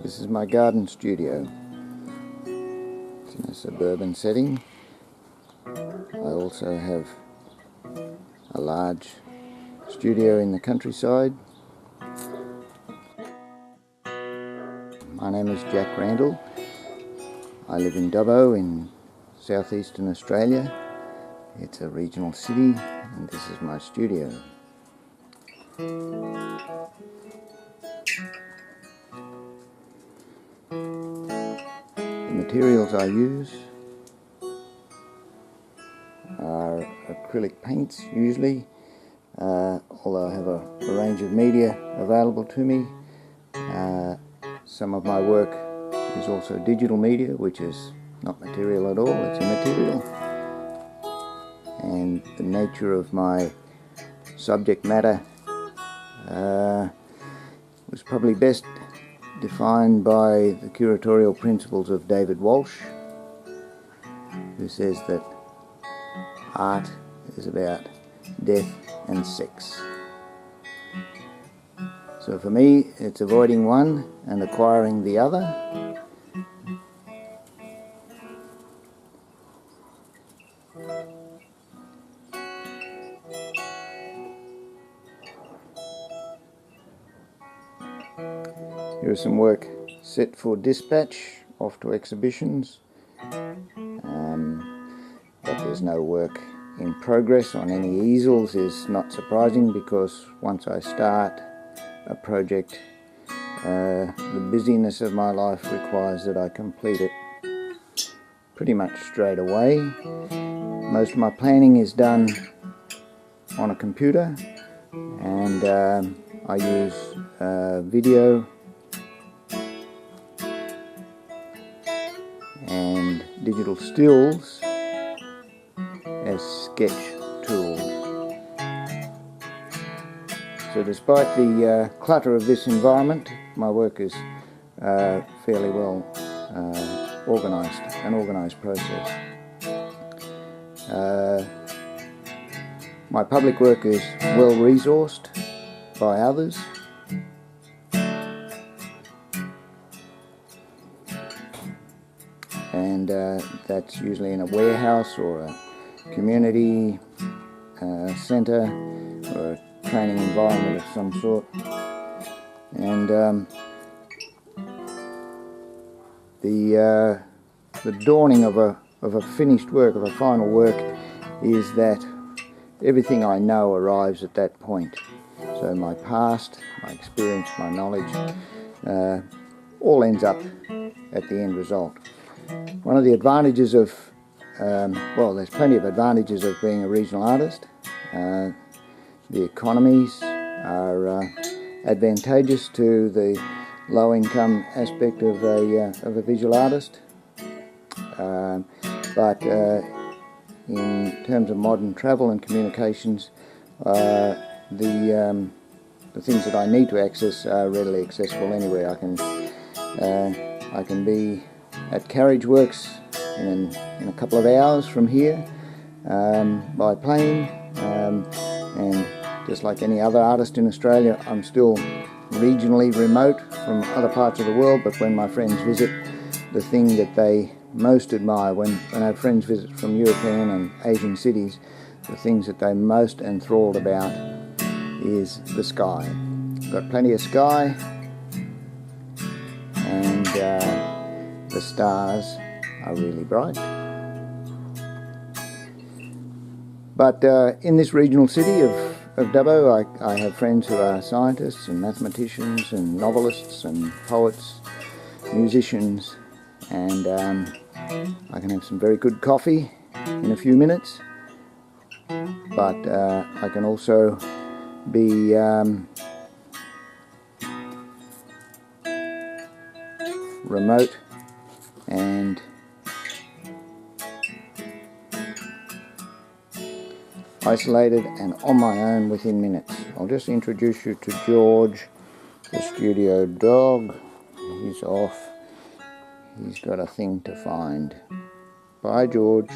This is my garden studio. It's in a suburban setting. I also have a large studio in the countryside. My name is Jack Randell. I live in Dubbo in southeastern Australia. It's a regional city and this is my studio. The materials I use are acrylic paints usually, although I have a range of media available to me. Some of my work is also digital media, which is not material at all, it's immaterial. And the nature of my subject matter was probably best defined by the curatorial principles of David Walsh, who says that art is about death and sex. So for me, it's avoiding one and acquiring the other. Here is some work set for dispatch, off to exhibitions, but there's no work in progress on any easels. Is not surprising because once I start a project, the busyness of my life requires that I complete it pretty much straight away. Most of my planning is done on a computer, and I use video and digital stills as sketch tools. So despite the clutter of this environment, my work is fairly well organised, an organised process. My public work is well resourced by others. And that's usually in a warehouse or a community centre or a training environment of some sort. And the dawning of a finished work, of a final work, is that everything I know arrives at that point. So my past, my experience, my knowledge, all ends up at the end result. One of the advantages of, well, there's plenty of advantages of being a regional artist. The economies are advantageous to the low-income aspect of a visual artist, but in terms of modern travel and communications, the things that I need to access are readily accessible anywhere. I can be at Carriage Works in a couple of hours from here by plane, and just like any other artist in Australia, I'm still regionally remote from other parts of the world, but when my friends visit, the thing that they most admire when I have friends visit from European and Asian cities, the things that they're most enthralled about is the sky. Got plenty of sky, and the stars are really bright. But in this regional city of Dubbo, I have friends who are scientists and mathematicians and novelists and poets, musicians, and I can have some very good coffee in a few minutes, but I can also be remote and isolated and on my own within minutes. I'll just introduce you to George, the studio dog. He's off. He's got a thing to find. Bye, George.